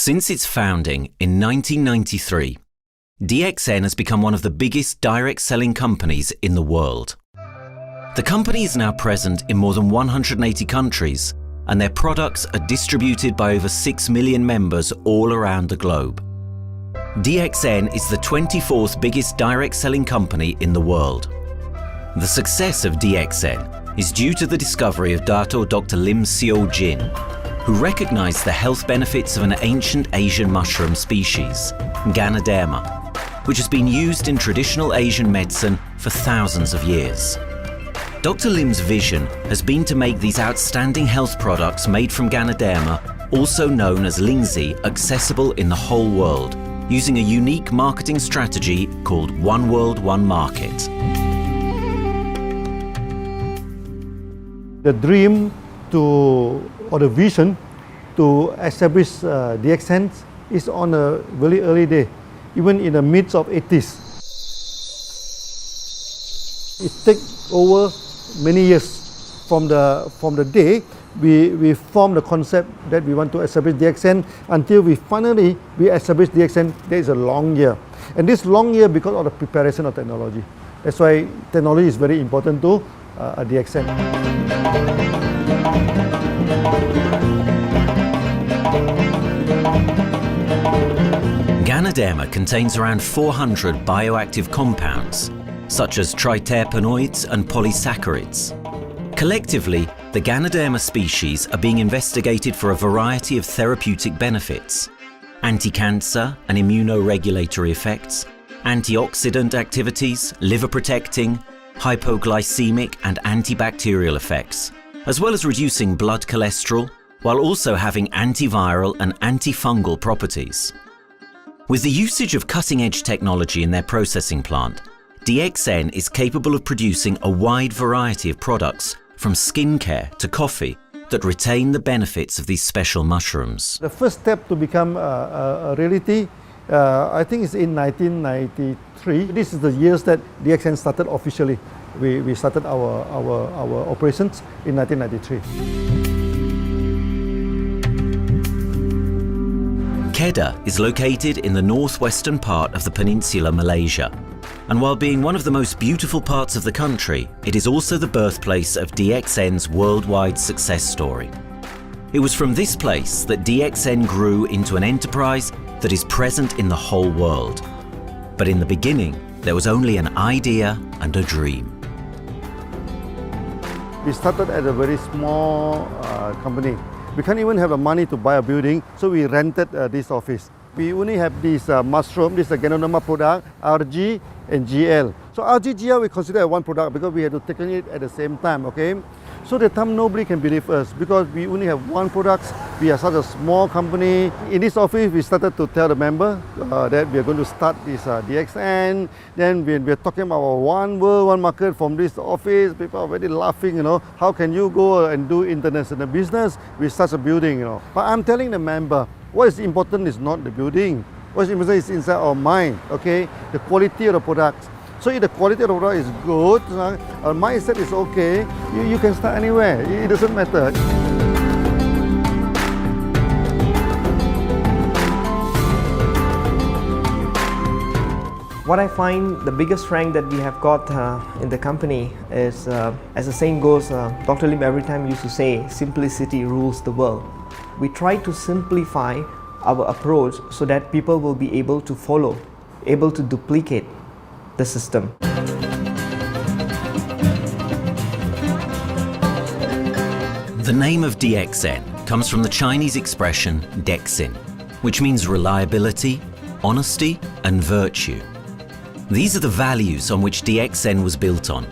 Since its founding in 1993, DXN has become one of the biggest direct selling companies in the world. The company is now present in more than 180 countries, and their products are distributed by over 6 million members all around the globe. DXN is the 24th biggest direct selling company in the world. The success of DXN is due to the discovery of Dr. Lim Seo Jin, who recognized the health benefits of an ancient Asian mushroom species, Ganoderma, which has been used in traditional Asian medicine for thousands of years. Dr. Lim's vision has been to make these outstanding health products made from Ganoderma, also known as Lingzi, accessible in the whole world, using a unique marketing strategy called One World, One Market. The dream or the vision to establish DXN is on a very early day, even in the midst of 80s. It takes over many years from the day we formed the concept that we want to establish DXN until we finally establish DXN. There is a long year, and this long year because of the preparation of technology. That's why technology is very important to DXN. Ganoderma contains around 400 bioactive compounds, such as triterpenoids and polysaccharides. Collectively, the Ganoderma species are being investigated for a variety of therapeutic benefits: anti-cancer and immunoregulatory effects, antioxidant activities, liver protecting, hypoglycemic and antibacterial effects, as well as reducing blood cholesterol, while also having antiviral and antifungal properties. With the usage of cutting-edge technology in their processing plant, DXN is capable of producing a wide variety of products, from skincare to coffee, that retain the benefits of these special mushrooms. The first step to become a reality, I think, is in 1993. This is the years that DXN started officially. We started our operations in 1993. Kedah is located in the northwestern part of the peninsula Malaysia, and while being one of the most beautiful parts of the country, it is also the birthplace of DXN's worldwide success story. It was from this place that DXN grew into an enterprise that is present in the whole world. But in the beginning, there was only an idea and a dream. We started at a very small company. We can't even have the money to buy a building, so we rented this office. We only have this mushroom, this is a Ganoderma product, RG and GL. So RG, GL we consider one product because we had to take it at the same time, okay? So at the time nobody can believe us because we only have one product. We are such a small company. In this office, we started to tell the member that we are going to start this DXN. Then we are talking about one world, one market from this office. People are very laughing, you know. How can you go and do international business with such a building, you know? But I'm telling the member, what is important is not the building. What is important is inside our mind, okay? The quality of the products. So if the quality of the product is good, our mindset is okay, you can start anywhere. It doesn't matter. What I find the biggest strength that we have got in the company is, as the saying goes, Dr. Lim every time used to say, simplicity rules the world. We try to simplify our approach so that people will be able to follow, able to duplicate the system. The name of DXN comes from the Chinese expression DXN, which means reliability, honesty, and virtue. These are the values on which DXN was built on.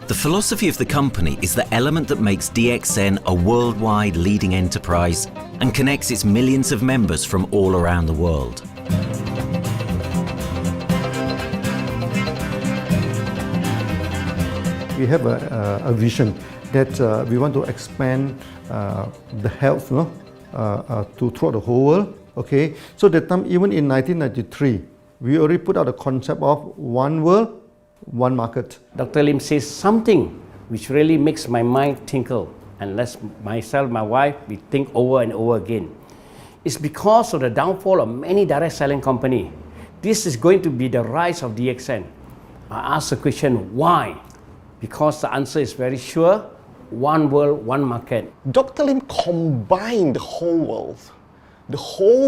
The philosophy of the company is the element that makes DXN a worldwide leading enterprise and connects its millions of members from all around the world. We have a vision that we want to expand the health to throughout the whole world. Okay, so that time, even in 1993, we already put out the concept of one world, one market. Dr. Lim says something which really makes my mind tinkle, and lets myself, my wife, we think over and over again. It's because of the downfall of many direct selling companies. This is going to be the rise of DXN. I ask the question, why? Because the answer is very sure, one world, one market. Dr. Lim combined the whole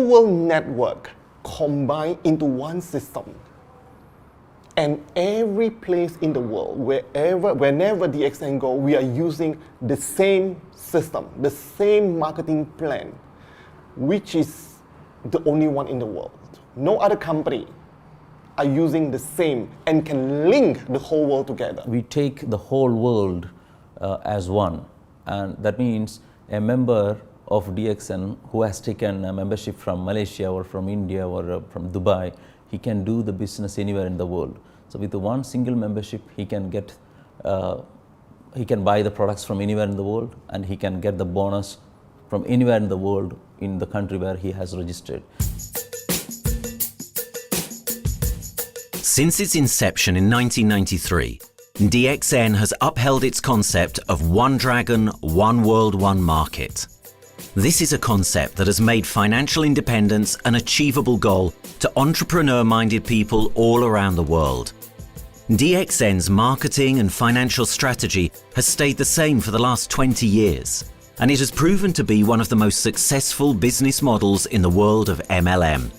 world network combined into one system. And every place in the world, whenever DXN go, we are using the same system, the same marketing plan, which is the only one in the world. No other company are using the same and can link the whole world together. We take the whole world as one, and that means a member of DXN who has taken a membership from Malaysia or from India or from Dubai, he can do the business anywhere in the world. So with the one single membership, he can get, he can buy the products from anywhere in the world, and he can get the bonus from anywhere in the world in the country where he has registered. Since its inception in 1993, DXN has upheld its concept of one dragon, one world, one market. This is a concept that has made financial independence an achievable goal to entrepreneur-minded people all around the world. DXN's marketing and financial strategy has stayed the same for the last 20 years, and it has proven to be one of the most successful business models in the world of MLM.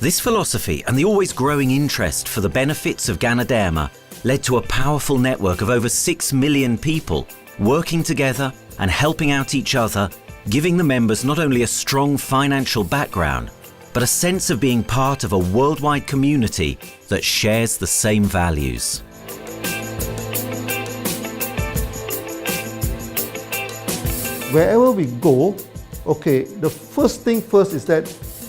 This philosophy and the always growing interest for the benefits of Ganoderma led to a powerful network of over 6 million people working together and helping out each other, giving the members not only a strong financial background, but a sense of being part of a worldwide community that shares the same values. Wherever we go, okay, the first thing first is that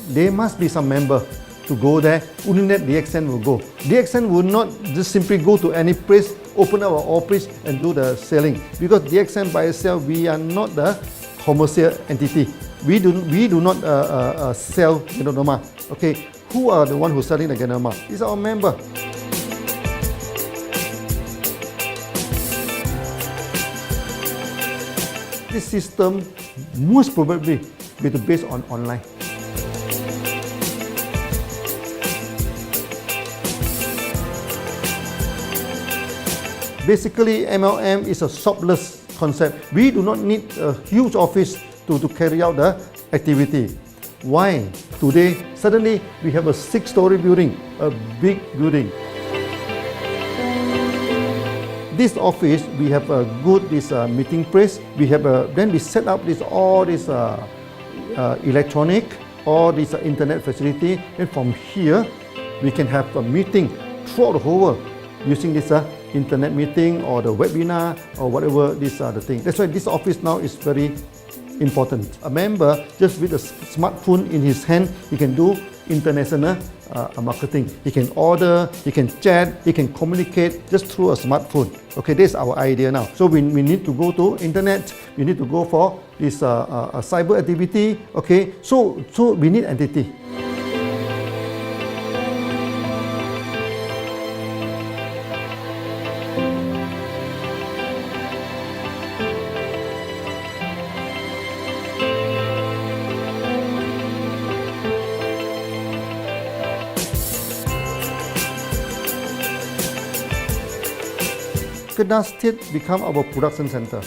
there must be some member to go there. Only that DXN will go. DXN will not just simply go to any place, open our office and do the selling. Because DXN by itself, we are not the commercial entity. We do not sell Ganoderma. Okay, who are the one who's selling the Ganoderma? It's our member. This system most probably will be based on online. Basically, MLM is a shopless concept. We do not need a huge office to carry out the activity. Why? Today, suddenly we have a 6-story building, a big building. This office, we have a good meeting place. We have then we set up all this electronic, all this internet facility. And from here, we can have a meeting throughout the whole world using this internet meeting or the webinar or whatever these are the things. That's why this office now is very important. A member, just with a smartphone in his hand, he can do international marketing. He can order, he can chat, he can communicate just through a smartphone. Okay, that's our idea now. So we need to go to internet, we need to go for this cyber activity. Okay, so we need entity. Kedah State become our production center.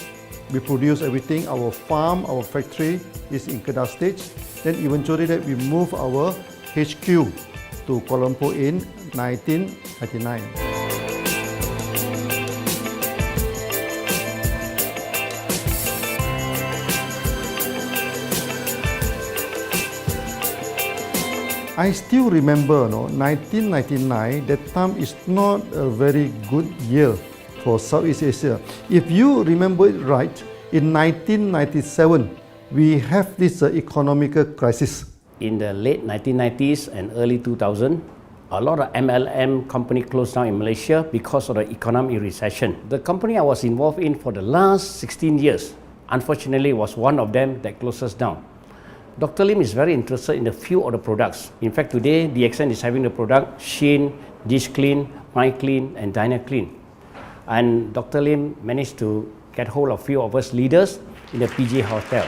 We produce everything. Our farm, our factory is in Kedah State. Then eventually that we move our HQ to Kuala Lumpur in 1999. I still remember, 1999, that time is not a very good year for Southeast Asia. If you remember it right, in 1997, we have this economical crisis. In the late 1990s and early 2000, a lot of MLM company closed down in Malaysia because of the economic recession. The company I was involved in for the last 16 years, unfortunately, was one of them that closes down. Dr. Lim is very interested in a few of the products. In fact, today, DXN is having the product Sheen, Dish Clean, My Clean, and Diner Clean. And Dr. Lim managed to get hold of a few of us leaders in the PJ Hotel.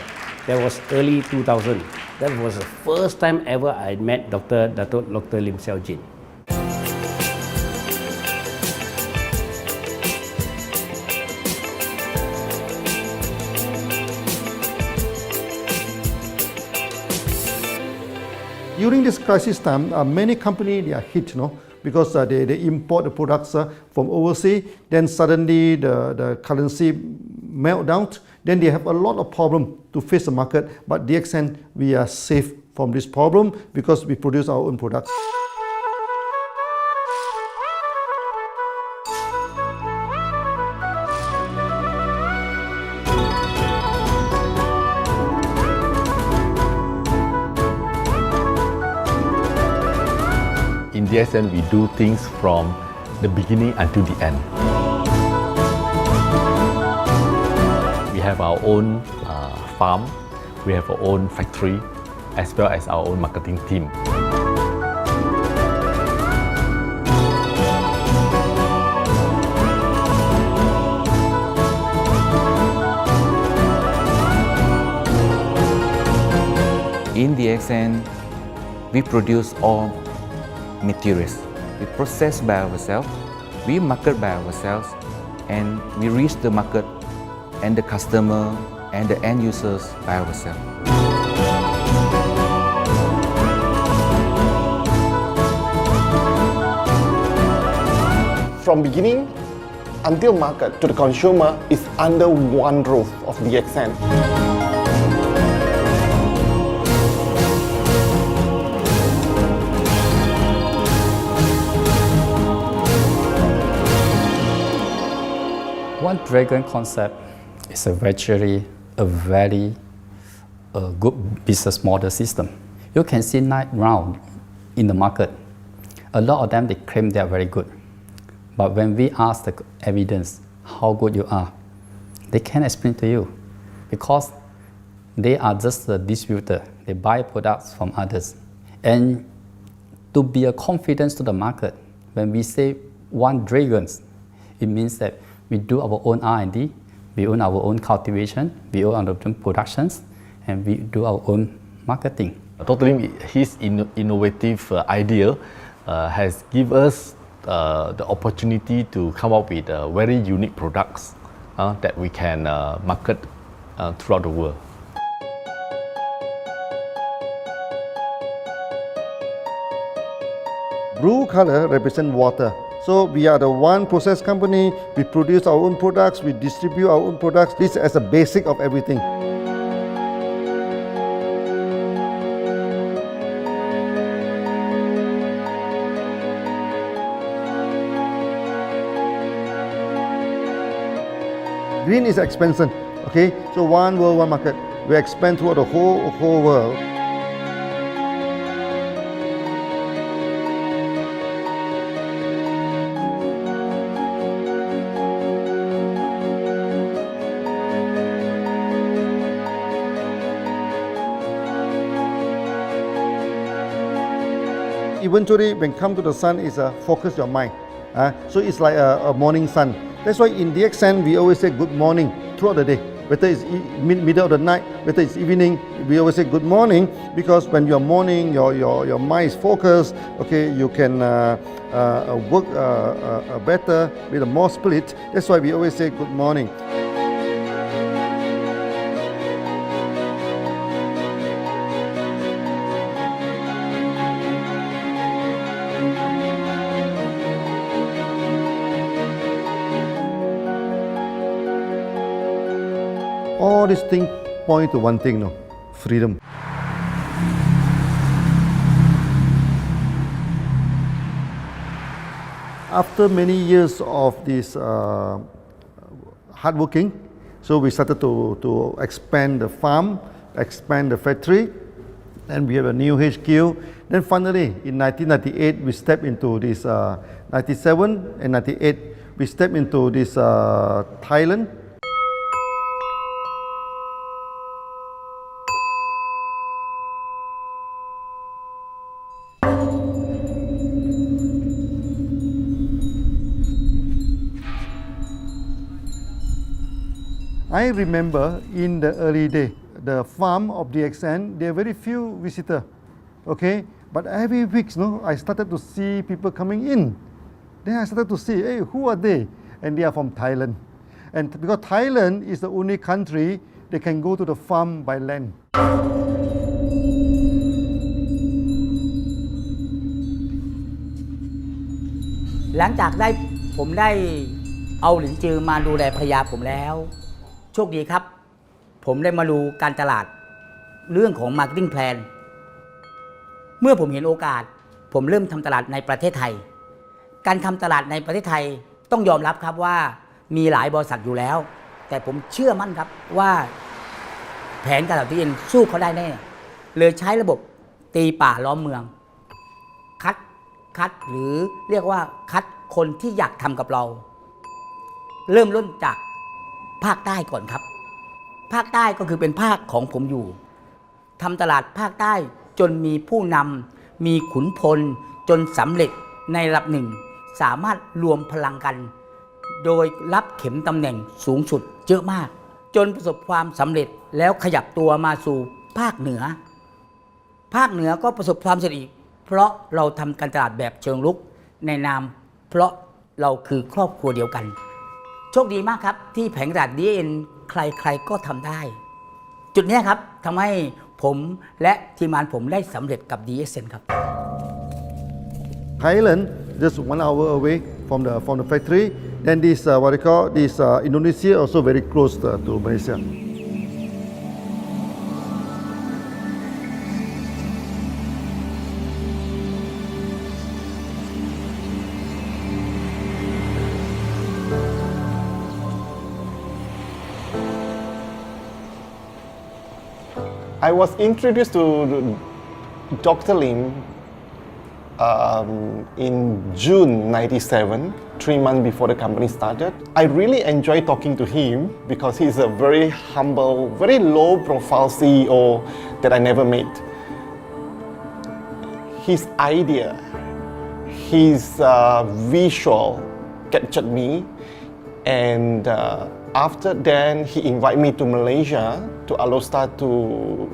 That was early 2000. That was the first time ever I met Dr. Lim Xiao Jin. During this crisis time, many companies they are hit, because they import the products from overseas. Then suddenly the currency melt down. Then they have a lot of problem to face the market. But DXN, we are safe from this problem because we produce our own products. In DXN, we do things from the beginning until the end. We have our own farm, we have our own factory, as well as our own marketing team. In DXN, we produce all materials. We process by ourselves, we market by ourselves, and we reach the market and the customer and the end users by ourselves. From beginning until market to the consumer is under one roof of DXN. One Dragon concept is actually a very good business model system. You can see right now in the market, a lot of them they claim they are very good. But when we ask the evidence how good you are, they can't explain to you because they are just a distributor. They buy products from others. And to be a confidence to the market, when we say One Dragons, it means that we do our own R&D, we own our own cultivation, we own our own productions, and we do our own marketing. Totally, his innovative idea has given us the opportunity to come up with very unique products that we can market throughout the world. Blue color represents water. So we are the one process company, we produce our own products, we distribute our own products. This is as a basic of everything. Green is expansion, okay? So one world, one market. We expand throughout the whole world. Eventually, when come to the sun, is focus your mind. So it's like a morning sun. That's why in DXN, we always say good morning throughout the day. Whether it's middle of the night, whether it's evening, we always say good morning because when you're morning, your mind is focused. Okay, you can work better with a more spirit. That's why we always say good morning. All these things point to one thing, freedom. After many years of this hard working, so we started to expand the farm, expand the factory, and we have a new HQ. Then finally, in 1998, we stepped into this, 97 and 98, we stepped into this Thailand. I remember in the early day, the farm of DXN, there are very few visitors, okay? But every week, I started to see people coming in. Then I started to see, hey, who are they? And they are from Thailand. And because Thailand is the only country they can go to the farm by land. หลังจากผมได้เอาหลินจือมาดูแลภรรยาผมแล้วโชคดีครับผมได้มาดูการตลาดเรื่องของ Marketing Plan เมื่อผมเห็นโอกาสผมเริ่มทำตลาดในประเทศไทยการทำตลาดในประเทศไทยต้องยอมรับครับว่ามีหลายบริษัทอยู่แล้วแต่ผมเชื่อมั่นครับว่าแผนการตลาดที่ดินสู้เขาได้แน่เลยใช้ระบบตีป่าล้อมเมืองคัดหรือเรียกว่าคัดคนที่อยากทำกับเราเริ่มต้นจากภาคใต้ก่อนครับภาคใต้ก็คือเป็นภาคของผมอยู่ทำตลาดภาคใต้จนมีผู้นำมีขุนพลจนสำเร็จในระดับหนึ่งสามารถรวมพลังกันโดยรับเข็มตำแหน่งสูงสุดเยอะมากจนประสบความสำเร็จแล้วขยับตัวมาสู่ภาคเหนือก็ประสบความสำเร็จอีกเพราะเราทำการตลาดแบบเชิงรุกในนามเพราะเราคือครอบครัวเดียวกันโชคดีมากครับที่แผงตลาด DXN ใครๆก็ทำได้จุดนี้ครับทำให้ผมและทีมงานผมได้สำเร็จกับ DXN ครับ Thailand just 1 hour away from the factory. Then this what they call this Indonesia also very close to Malaysia. I was introduced to Dr. Lim in June '97, 3 months before the company started. I really enjoy talking to him because he's a very humble, very low-profile CEO that I never met. His idea, his visual captured me, and after then he invited me to Malaysia to Alostar to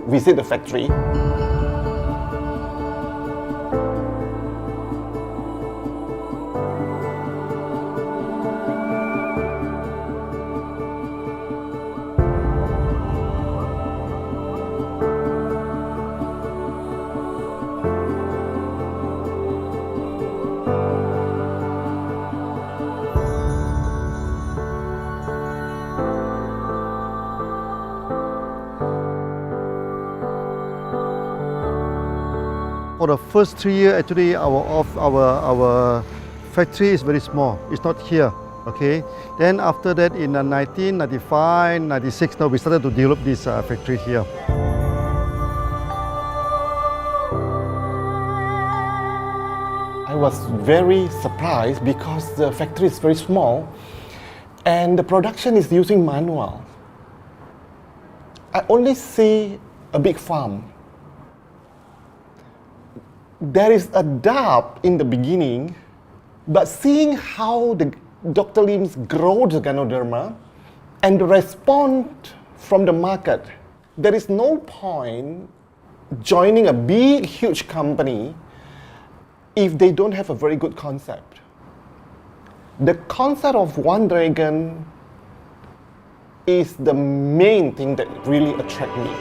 visit the factory. For the first 3 years, actually, our factory is very small. It's not here, okay. Then after that, in 1995, 96, now we started to develop this factory here. I was very surprised because the factory is very small and the production is using manual. I only see a big farm. There is a doubt in the beginning, but seeing how Dr. Lim's grow the Ganoderma and the response from the market, there is no point joining a big, huge company if they don't have a very good concept. The concept of One Dragon is the main thing that really attracts me.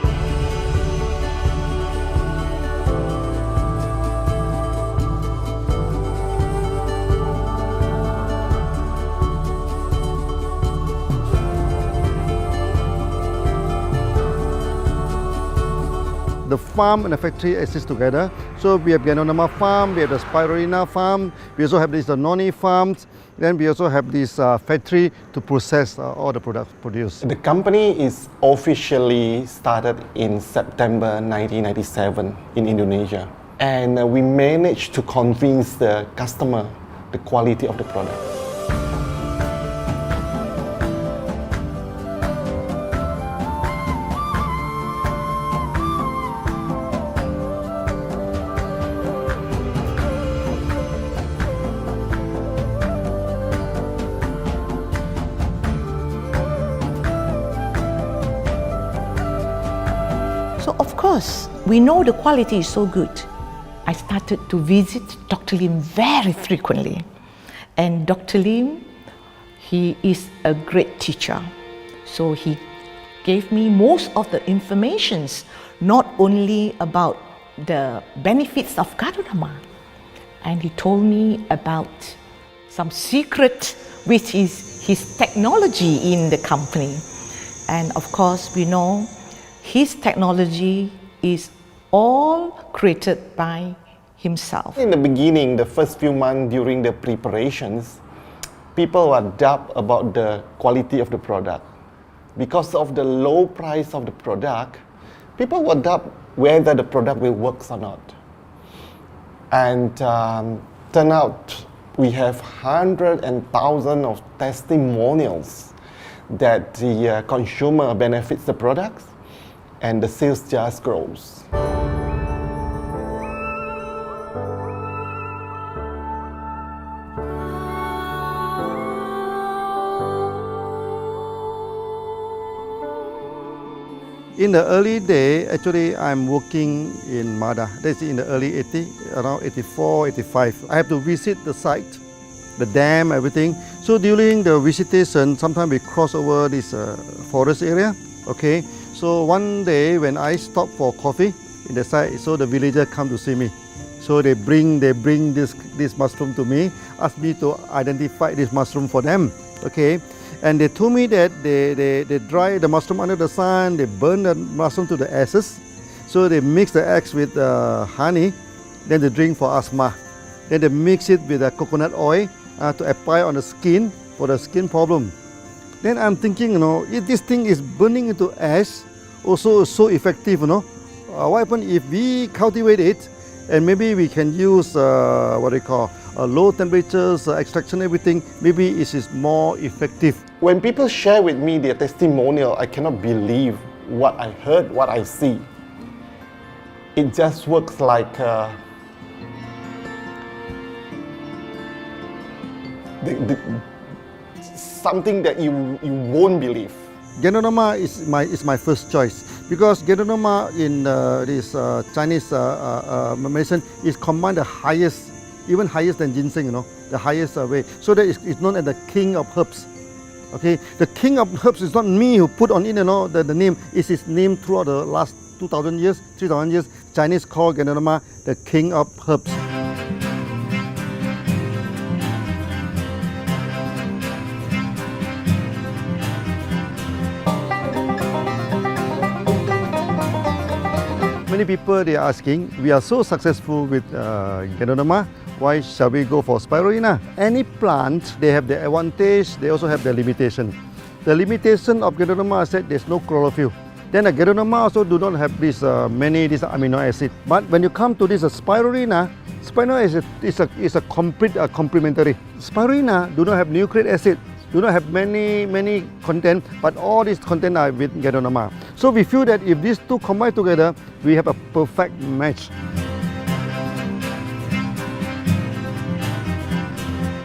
The farm and the factory exist together. So we have Ganoderma farm, we have the Spirulina farm, we also have this noni farms, then we also have this factory to process all the products produced. The company is officially started in September 1997 in Indonesia. And we managed to convince the customer the quality of the product. because we know the quality is so good, I started to visit Dr. Lim very frequently. And Dr. Lim, he is a great teacher. So he gave me most of the informations, not only about the benefits of Ganoderma, and he told me about some secret, which is his technology in the company. And of course, we know his technology is all created by himself. In the beginning, the first few months during the preparations, people were doubt about the quality of the product. Because of the low price of the product, people were doubt whether the product will work or not. And turn out we have hundreds and thousands of testimonials that the consumer benefits the products and the sales just grows. In the early day, actually, I'm working in Mada. That's in the early 80s, around 84, 85. I have to visit the site, the dam, everything. So during the visitation, sometimes we cross over this forest area. Okay. So one day when I stop for coffee in the site, so the villager come to see me. So they bring this mushroom to me, ask me to identify this mushroom for them. Okay. And they told me that they dry the mushroom under the sun, they burn the mushroom to the ashes. So they mix the eggs with honey, then they drink for asthma. Then they mix it with coconut oil to apply on the skin for the skin problem. Then I'm thinking, if this thing is burning into ash, also so effective, what happens if we cultivate it and maybe we can use low temperatures, extraction, everything, maybe it is more effective. When people share with me their testimonial, I cannot believe what I heard, what I see. It just works like something that you won't believe. Ganoderma is my first choice because Ganoderma in this Chinese medicine is combined the highest, even higher than ginseng, the highest way. So that it's known as the king of herbs. Okay, the king of herbs is not me who put on it, the name is his name throughout the last 2,000 years, 3,000 years. Chinese call Ganoderma the king of herbs. Many people they are asking, we are so successful with Ganoderma, why shall we go for spirulina? Any plant, they have their advantage, they also have their limitation. The limitation of Ganoderma is that there's no chlorophyll. Then the Ganoderma also do not have this many amino acid. But when you come to this spirulina, spirulina is a complete complementary. Spirulina do not have nucleic acid, do not have many content, but all these content are with Ganoderma. So we feel that if these two combine together, we have a perfect match.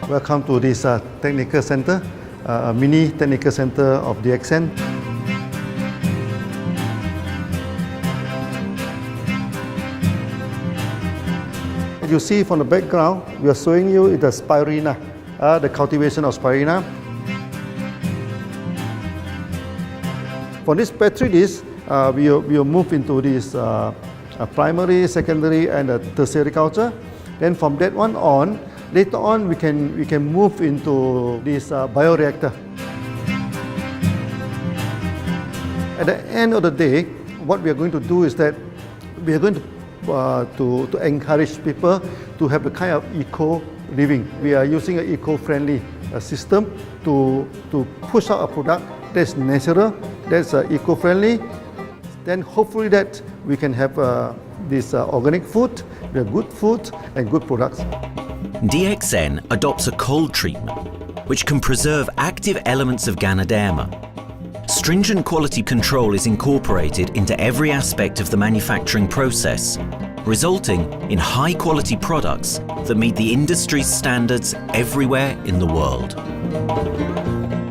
Welcome to this technical center, a mini technical center of DXN. As you see from the background, we are showing you the spirulina, the cultivation of spirulina. For this petri dish, we will move into this primary, secondary, and tertiary culture. Then from that one on, later on we can move into this bioreactor. At the end of the day, what we are going to do is that we are going to encourage people to have the kind of eco living. We are using an eco-friendly system to push out a product that's natural, that's eco-friendly. Then hopefully that we can have this organic food, the good food and good products. DXN adopts a cold treatment which can preserve active elements of Ganoderma. Stringent quality control is incorporated into every aspect of the manufacturing process, resulting in high-quality products that meet the industry's standards everywhere in the world.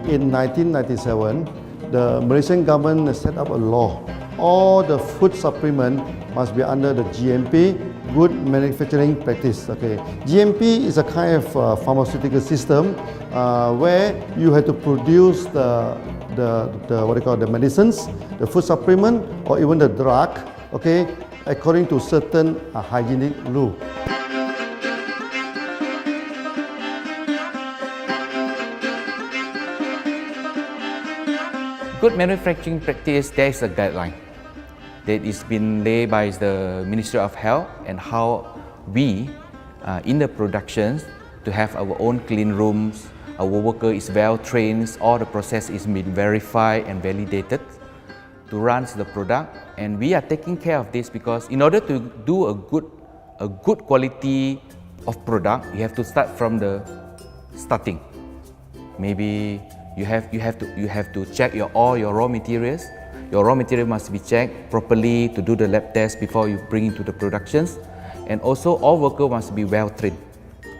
In 1997, the Malaysian government set up a law all the food supplement must be under the GMP, good manufacturing practice. Okay, GMP is a kind of pharmaceutical system where you have to produce the what they call the medicines, the food supplement, or even the drug. Okay, according to certain hygienic rule. Good manufacturing practice, there is a guideline that is been laid by the Ministry of Health and how we in the productions to have our own clean rooms, our worker is well trained, all the process is being verified and validated to run the product, and we are taking care of this because in order to do a good quality of product, you have to start from the starting. Maybe you have to check all your raw materials. Your raw material must be checked properly to do the lab test before you bring into the productions. And also all workers must be well trained.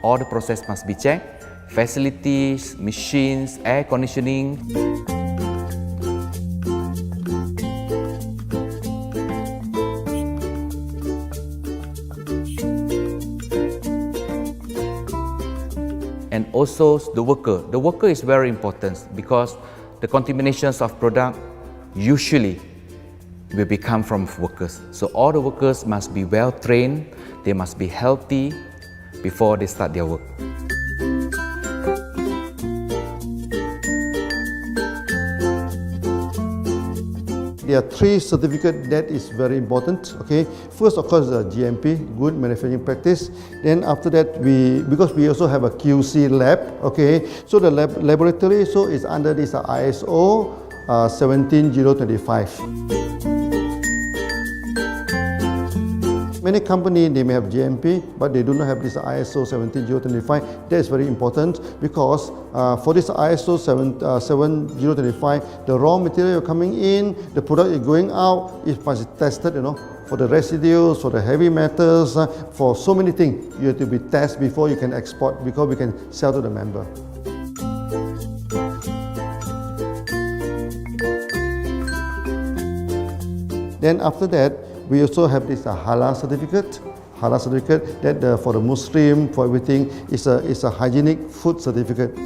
All the process must be checked. Facilities, machines, air conditioning. And also the worker. The worker is very important because the contaminations of product usually will become from workers. So all the workers must be well trained, they must be healthy before they start their work. There are three certificates that is very important. Okay, first of course the GMP, good manufacturing practice. Then after that because we also have a QC lab. Okay, so the laboratory is under this ISO 17025. Many companies, they may have GMP, but they do not have this ISO 17025. That is very important because for this ISO 7025, the raw material coming in, the product is going out, it must be tested, for the residues, for the heavy metals, for so many things. You have to be tested before you can export, because we can sell to the member. Then after that, we also have this halal certificate. Halal certificate that for the Muslim, for everything, is a hygienic food certificate.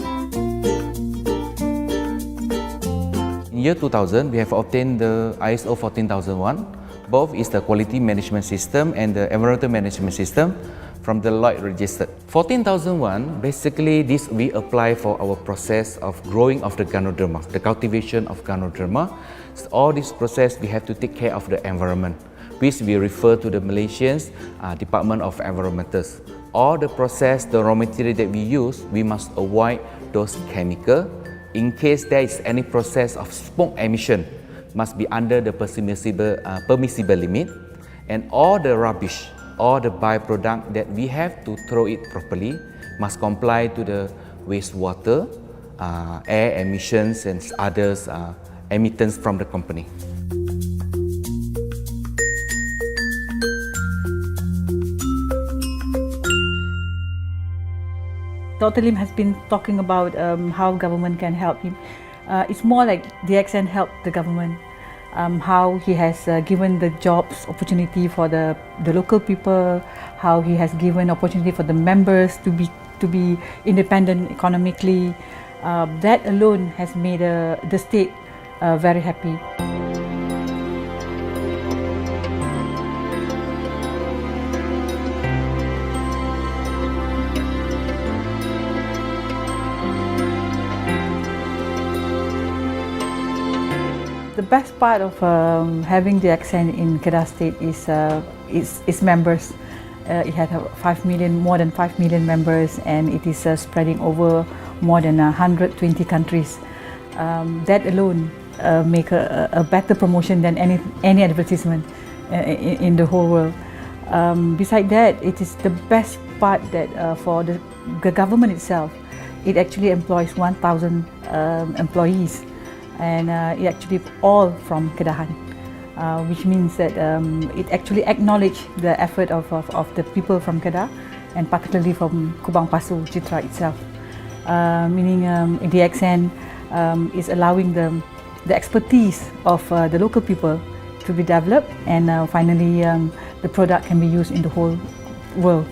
In year 2000, we have obtained the ISO 14001. Both is the quality management system and the environmental management system from the Lloyd registered. 14001, basically this we apply for our process of growing of the Ganoderma, the cultivation of Ganoderma. So all this process we have to take care of the environment, which we refer to the Malaysian Department of Environmentals. All the process, the raw material that we use, we must avoid those chemicals. In case there is any process of smoke emission, must be under the permissible limit. And all the rubbish, all the byproduct that we have to throw it properly, must comply to the wastewater, air emissions and others emittance from the company. Dr. Lim has been talking about how government can help him. It's more like DXN helped the government, how he has given the jobs opportunity for the local people, how he has given opportunity for the members to be independent economically. That alone has made the state very happy. The best part of having DXN in Kedah State is its members. It has more than 5 million members, and it is spreading over more than 120 countries. That alone make a better promotion than any advertisement in the whole world. Besides that, it is the best part that for the government itself, it actually employs 1,000 employees. And it actually all from Kedahan, which means that it actually acknowledges the effort of the people from Kedah, and particularly from Kubang Pasu Citra itself. Meaning DXN is allowing the expertise of the local people to be developed, and finally the product can be used in the whole world.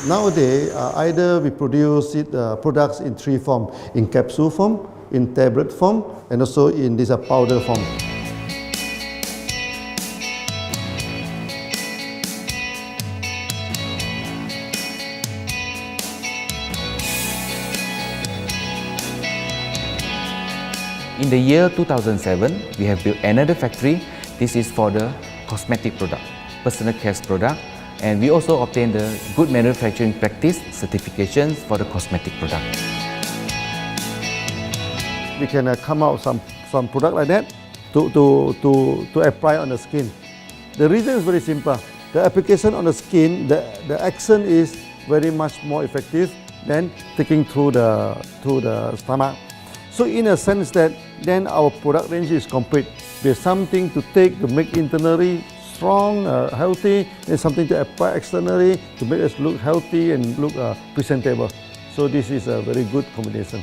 Nowadays, either we produce products in three forms: in capsule form, in tablet form, and also in this powder form. In the year 2007, we have built another factory. This is for the cosmetic product, personal care product, and we also obtained the Good Manufacturing Practice certifications for the cosmetic product. We can come out some product like that to apply on the skin. The reason is very simple. The application on the skin, the action is very much more effective than taking through the stomach. So in a sense that then our product range is complete. There's something to take to make internally strong, healthy, and something to apply externally to make us look healthy and look presentable. So this is a very good combination.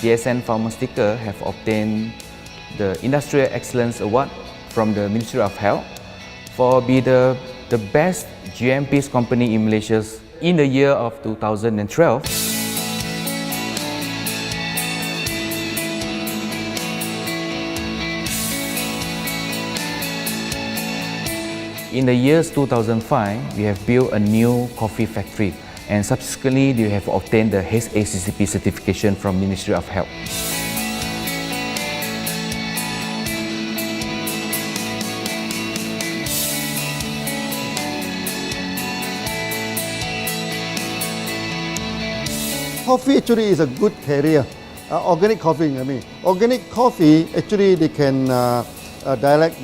DXN Pharmaceutical have obtained the Industrial Excellence Award from the Ministry of Health for be the best GMP company in Malaysia in the year of 2012. In the years 2005, we have built a new coffee factory, and subsequently we have obtained the HACCP certification from Ministry of Health. Coffee actually is a good carrier. Organic coffee, I mean. Organic coffee, actually they can dilate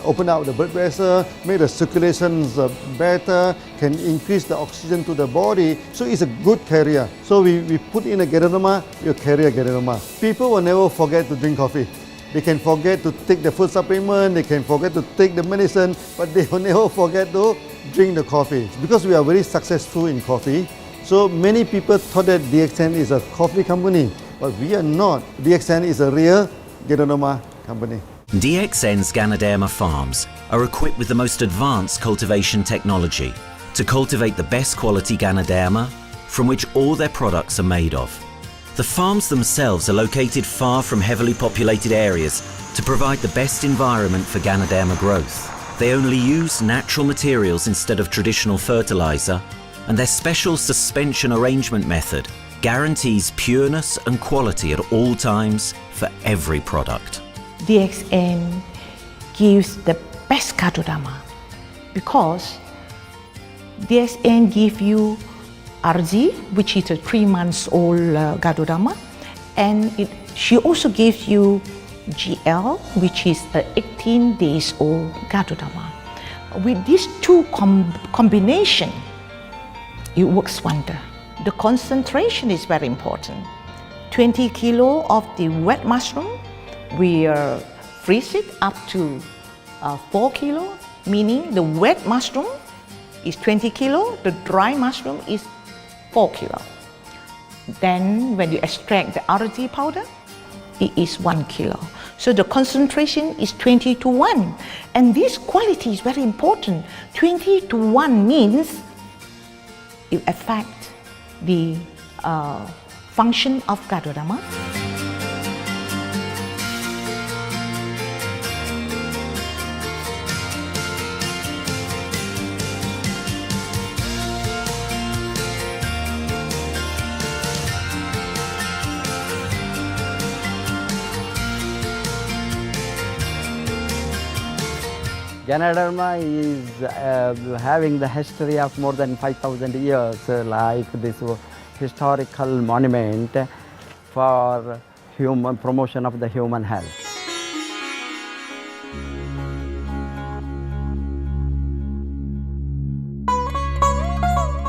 open up the blood vessel, make the circulations better, can increase the oxygen to the body. So it's a good carrier. So we put in a Ganoderma, you carry a Ganoderma. People will never forget to drink coffee. They can forget to take the food supplement, they can forget to take the medicine, but they will never forget to drink the coffee. Because we are very successful in coffee, so many people thought that DXN is a coffee company, but we are not. DXN is a real Ganoderma company. DXN's Ganoderma farms are equipped with the most advanced cultivation technology to cultivate the best quality Ganoderma from which all their products are made of. The farms themselves are located far from heavily populated areas to provide the best environment for Ganoderma growth. They only use natural materials instead of traditional fertilizer, and their special suspension arrangement method guarantees pureness and quality at all times for every product. DXN gives the best Ganoderma because DXN gives you RG, which is a 3 months old Ganoderma, and she also gives you GL, which is a 18 days old Ganoderma. With these two combination, it works wonder. The concentration is very important. 20 kilo of the wet mushroom, we freeze it up to 4 kilo, meaning the wet mushroom is 20 kilo, the dry mushroom is 4 kilo. Then when you extract the RG powder, it is 1 kilo. So the concentration is 20:1. And this quality is very important. 20:1 means it affects the function of Ganoderma. Ganoderma is having the history of more than 5,000 years, like this historical monument for human promotion of the human health.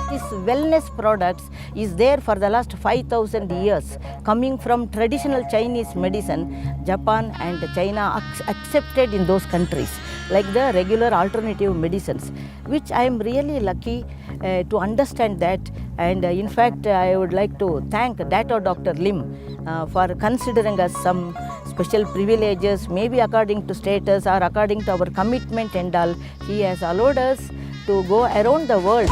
This wellness products is there for the last 5,000 years, coming from traditional Chinese medicine. Japan and China accepted in those countries, like the regular alternative medicines, which I am really lucky to understand that. And in fact, I would like to thank Dr. Lim for considering us some special privileges, maybe according to status or according to our commitment and all. He has allowed us to go around the world.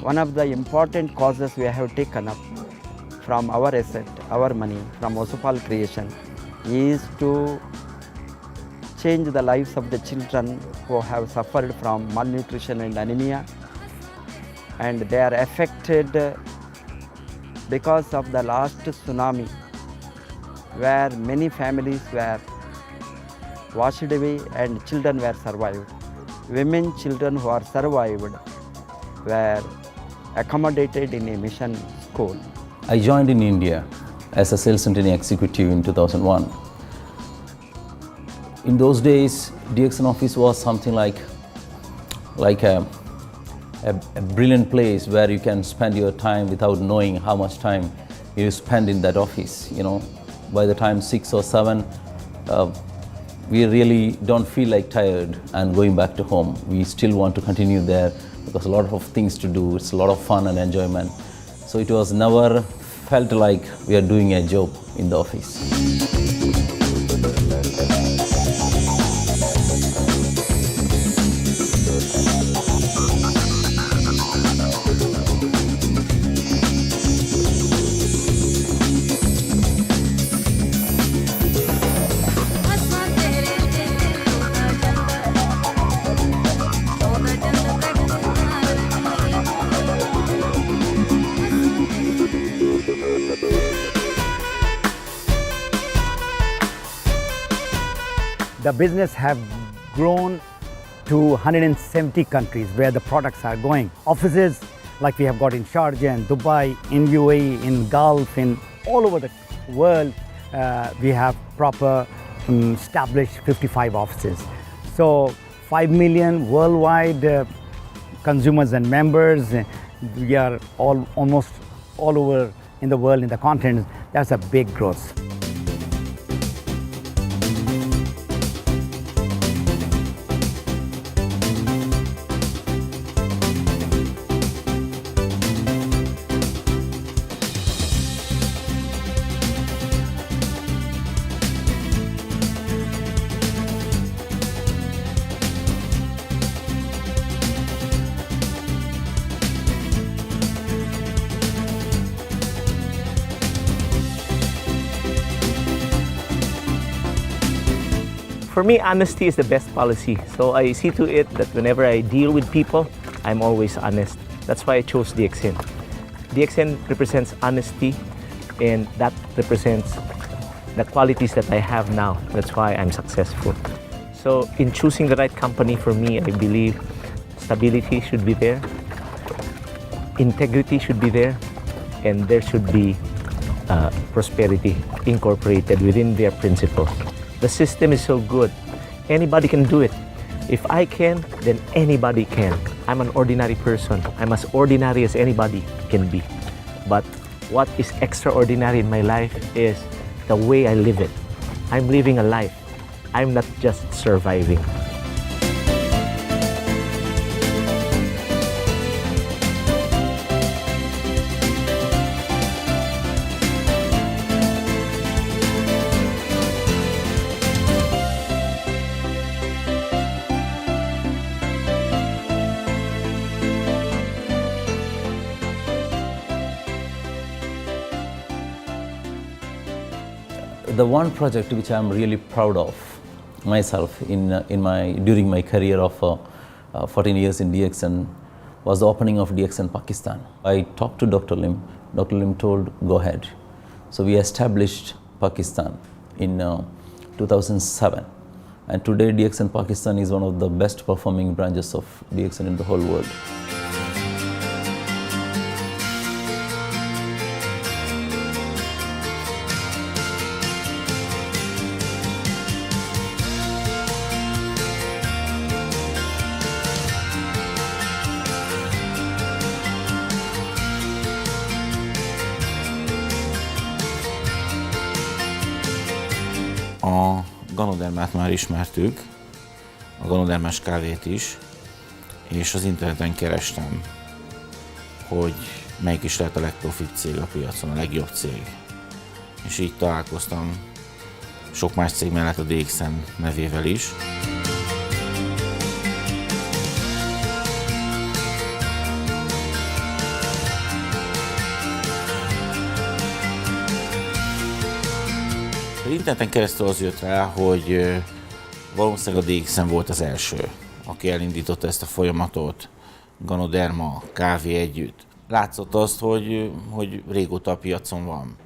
One of the important causes we have taken up from our asset, our money, from Osopal creation, is to change the lives of the children who have suffered from malnutrition and anemia, and they are affected because of the last tsunami, where many families were washed away and children were survived. Women, children who are survived were accommodated in a mission school. I joined in India as a sales and training executive in 2001. In those days, DXN office was something like a brilliant place where you can spend your time without knowing how much time you spend in that office. You know, by the time 6 or 7, we really don't feel like tired and going back to home. We still want to continue there because a lot of things to do. It's a lot of fun and enjoyment. So it was never felt like we are doing a job in the office. The business have grown to 170 countries where the products are going. Offices like we have got in Sharjah and Dubai, in UAE, in Gulf, in all over the world, we have proper established 55 offices. So 5 million worldwide consumers and members. We are almost all over in the world, in the continents. That's a big growth. For me, honesty is the best policy. So I see to it that whenever I deal with people, I'm always honest. That's why I chose DXN. DXN represents honesty, and that represents the qualities that I have now. That's why I'm successful. So in choosing the right company for me, I believe stability should be there, integrity should be there, and there should be prosperity incorporated within their principles. The system is so good. Anybody can do it. If I can, then anybody can. I'm an ordinary person. I'm as ordinary as anybody can be. But what is extraordinary in my life is the way I live it. I'm living a life. I'm not just surviving. The one project which I am really proud of myself during my career of 14 years in DXN was the opening of DXN Pakistan. I talked to Dr. Lim. Dr. Lim told, go ahead. So we established Pakistan in 2007. And today DXN Pakistan is one of the best performing branches of DXN in the whole world. A Ganodermát már ismertük, a Ganodermás kávét is, és az interneten kerestem, hogy melyik is lehet a legprofit cég a piacon, a legjobb cég. És így találkoztam sok más cég mellett a DXN nevével is. Az interneten keresztül az jött rá, hogy valószínűleg a DXN volt az első, aki elindította ezt a folyamatot, Ganoderma, kávé együtt. Látszott azt, hogy régóta a piacon van.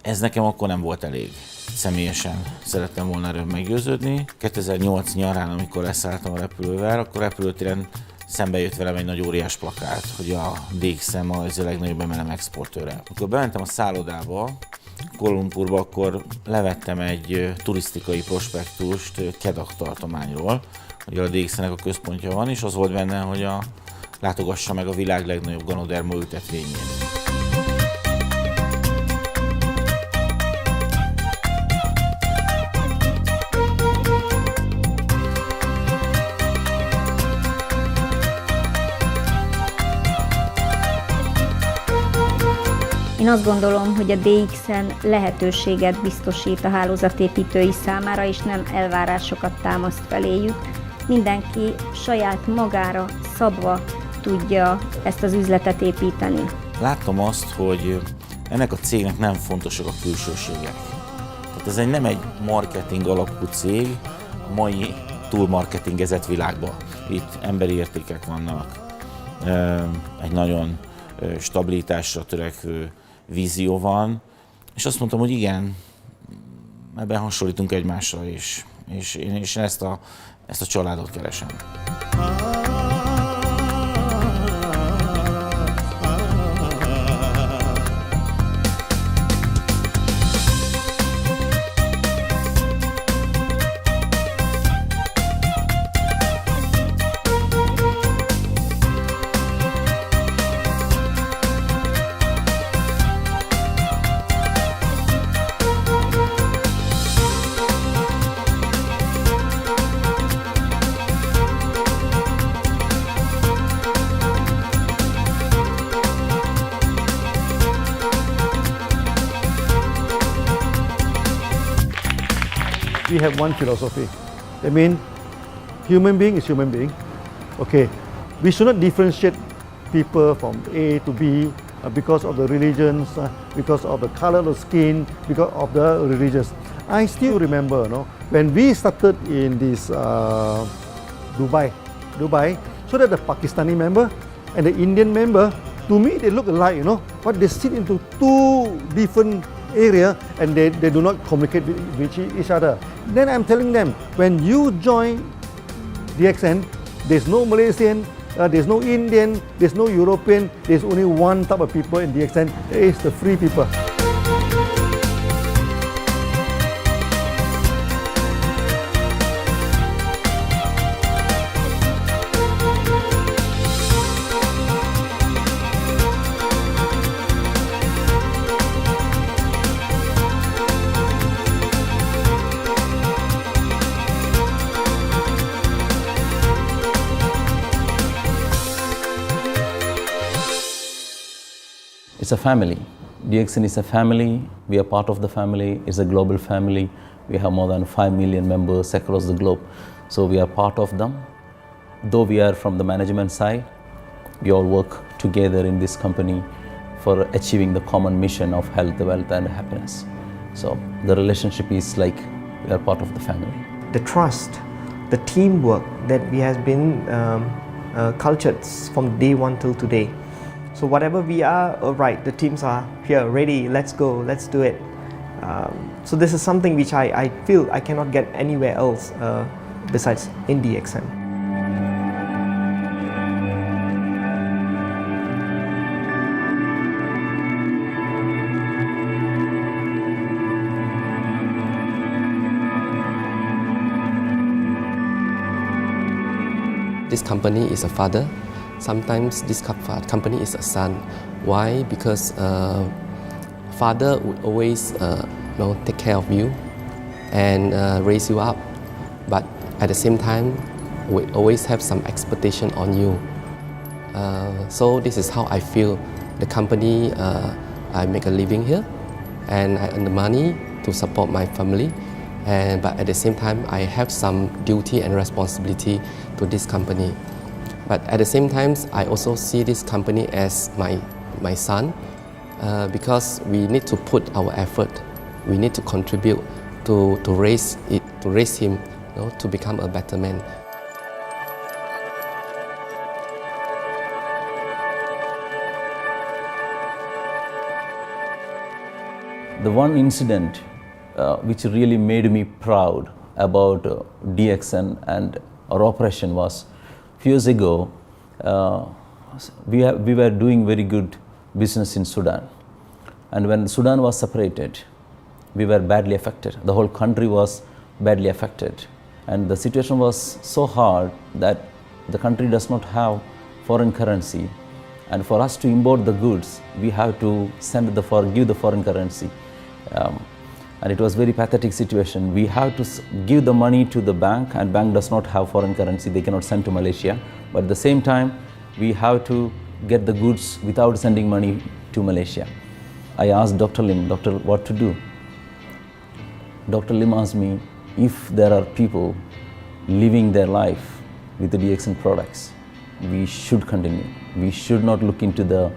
Ez nekem akkor nem volt elég. Személyesen szerettem volna erről meggyőződni. 2008 nyarán, amikor leszálltam a repülővel, akkor repülőtéren szembe jött velem egy nagy óriás plakát, hogy a DXN az a legnagyobb MLM exportőre. Amikor bementem a szállodába, Kuala Lumpurba, akkor levettem egy turisztikai prospektust Kedah tartományról, hogy a DXN-nek a központja van, és az volt benne, hogy látogassa meg a világ legnagyobb Ganoderma ültetvényét. Én azt gondolom, hogy a DXN lehetőséget biztosít a hálózatépítői számára, és nem elvárásokat támaszt feléjük. Mindenki saját magára szabva tudja ezt az üzletet építeni. Láttam azt, hogy ennek a cégnek nem fontosak a külsőségek. Tehát ez nem egy marketing alapú cég a mai túlmarketingezett világban. Itt emberi értékek vannak, egy nagyon stabilitásra törekvő vízió van, és azt mondtam, hogy igen, ebben hasonlítunk egymásra is, és én ezt a családot keresem. We have one philosophy. I mean, human being is human being. Okay, we should not differentiate people from A to B because of the religions, because of the color of the skin, because of the religions. I still remember, when we started in this Dubai, so that the Pakistani member and the Indian member, to me they look alike, but they sit into two different area and they do not communicate with each other. Then I'm telling them, when you join DXN, there's no Malaysian, there's no Indian, there's no European, there's only one type of people in DXN, it's the free people. It's a family. DXN is a family. We are part of the family. It's a global family. We have more than 5 million members across the globe. So we are part of them. Though we are from the management side, we all work together in this company for achieving the common mission of health, wealth and happiness. So the relationship is like we are part of the family. The trust, the teamwork that we has been cultured from day one till today. So whatever we are, right, the teams are here, ready, let's go, let's do it. So this is something which I feel I cannot get anywhere else besides in DXN. This company is a father. Sometimes this company is a son. Why? Because father would always take care of you, and raise you up. But at the same time, we always have some expectation on you. So this is how I feel. The company, I make a living here, and I earn the money to support my family. But at the same time, I have some duty and responsibility to this company. But at the same time, I also see this company as my son, because we need to put our effort. We need to contribute to raise him, to become a better man. The one incident which really made me proud about DXN and our operation was a few years ago. We were doing very good business in Sudan, and when Sudan was separated, we were badly affected. The whole country was badly affected, and the situation was so hard that the country does not have foreign currency, and for us to import the goods, we have to give the foreign currency. And it was very pathetic situation. We have to give the money to the bank, and bank does not have foreign currency. They cannot send to Malaysia. But at the same time, we have to get the goods without sending money to Malaysia. I asked Dr. Lim, "Doctor, what to do?" Dr. Lim asked me, if there are people living their life with the DXN products, we should continue. We should not look into the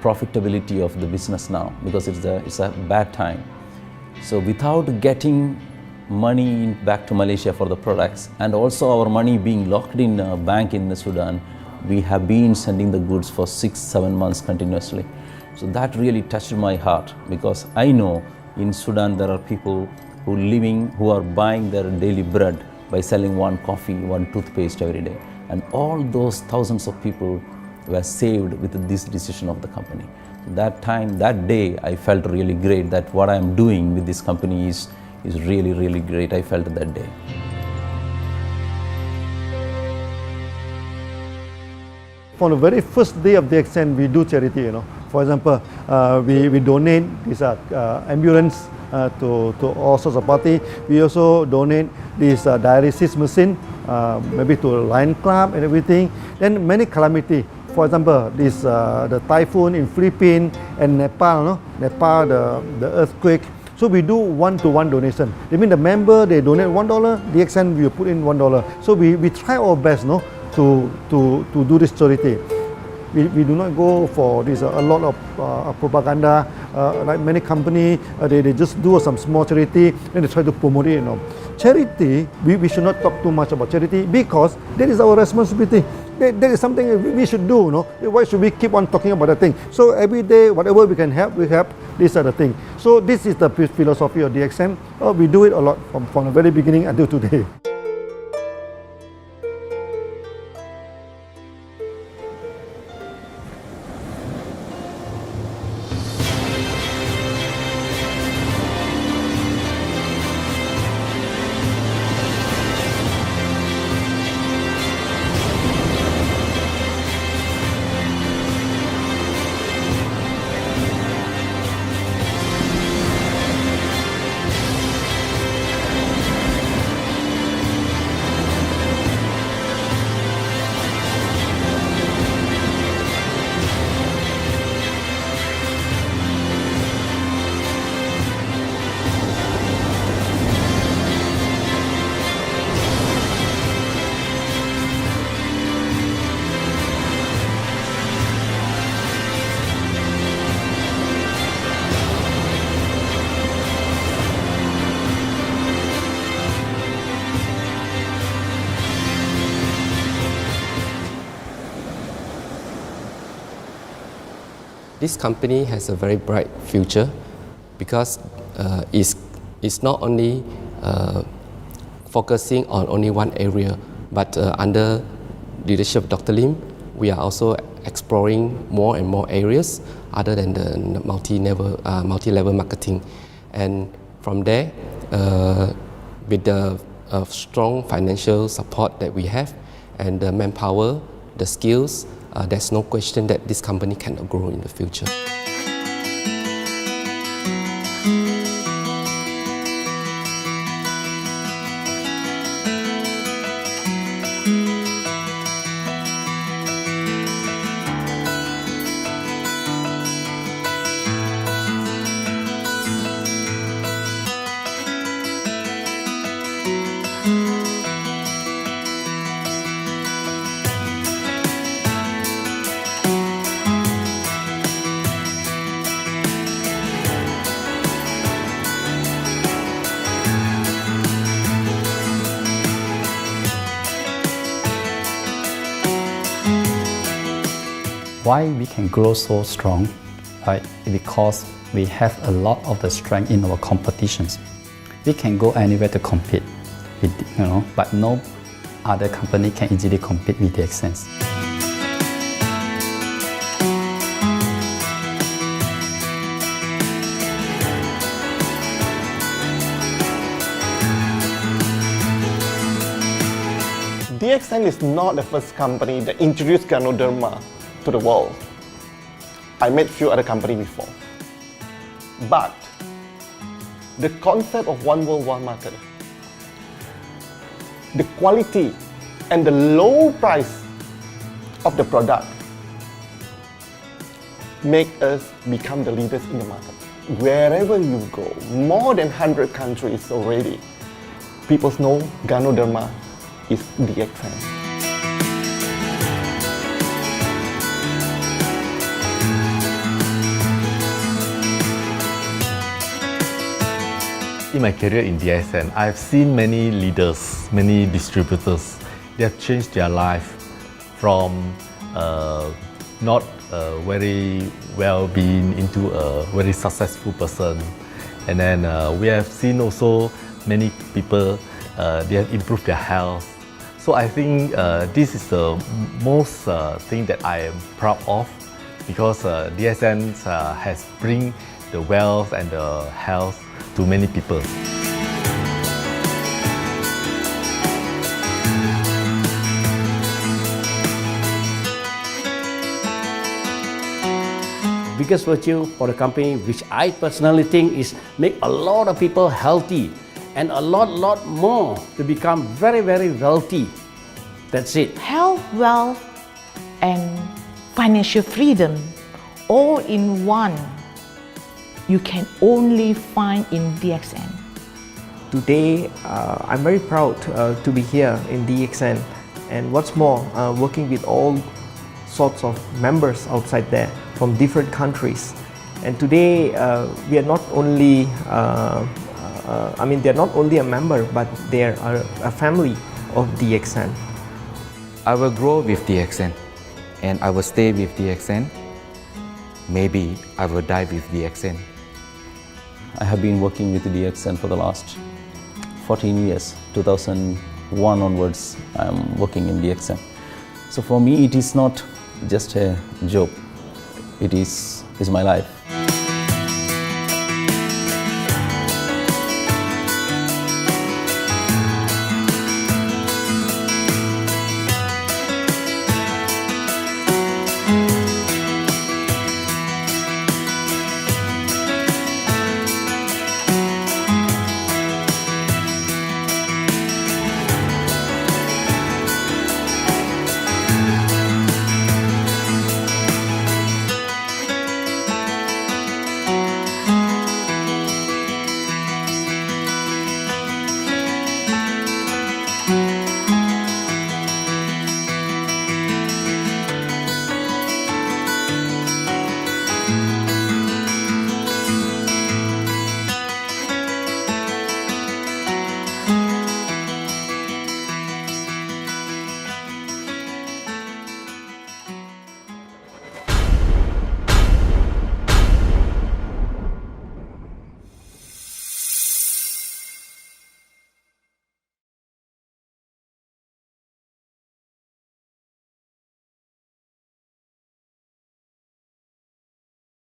profitability of the business now, because it's a bad time. So without getting money back to Malaysia for the products, and also our money being locked in a bank in Sudan, we have been sending the goods for 6-7 months continuously. So that really touched my heart, because I know in Sudan there are people who are buying their daily bread by selling one coffee, one toothpaste every day. And all those thousands of people were saved with this decision of the company. That day, I felt really great that what I am doing with this company is really, really great. I felt that day. On the very first day of DXN, we do charity. For example, we donate this ambulance to all sorts of party. We also donate this dialysis machine, maybe to Lion Club and everything. Then many calamity. For example, the typhoon in Philippines and Nepal, the earthquake. So we do one-to-one donation. I mean, the member, they donate $1, DXN will put in $1. So we try our best, to do this charity. We do not go for this a lot of propaganda, like many companies. They just do some small charity, then they try to promote it. Charity, we should not talk too much about charity, because that is our responsibility. That is something we should do. Why should we keep on talking about that thing? So every day, whatever we can help, we help. These are the things. So this is the philosophy of DXN. We do it a lot from the very beginning until today. This company has a very bright future, because it's not only focusing on only one area, but under leadership of Dr. Lim, we are also exploring more and more areas other than the multi-level marketing. And from there, with the strong financial support that we have and the manpower, the skills, there's no question that this company cannot grow in the future. future. เ Why we can grow so strong? Right? Because we have a lot of the strength in our competitions. We can go anywhere to compete, but no other company can easily compete with DXN. DXN is not the first company that introduced Ganoderma to the world. I met few other companies before. But the concept of one world, one market, the quality and the low price of the product make us become the leaders in the market. Wherever you go, more than 100 countries already, people know Ganoderma is DXN. In my career in DXN, I've seen many leaders, many distributors. They have changed their life from not very well-being into a very successful person. And then we have seen also many people, they have improved their health. So I think this is the most thing that I am proud of, because DXN has bring the wealth and the health to many people. Biggest virtue for the company, which I personally think is make a lot of people healthy and a lot more to become very wealthy. That's it. Health, wealth, and financial freedom all in one. You can only find in DXN. Today, I'm very proud to be here in DXN, and what's more, working with all sorts of members outside there from different countries. And today, we are not only, they're not only a member, but they are a family of DXN. I will grow with DXN, and I will stay with DXN. Maybe I will die with DXN. I have been working with DXN for the last 14 years. 2001 onwards, I am working in DXN. So for me, it is not just a job. It is my life.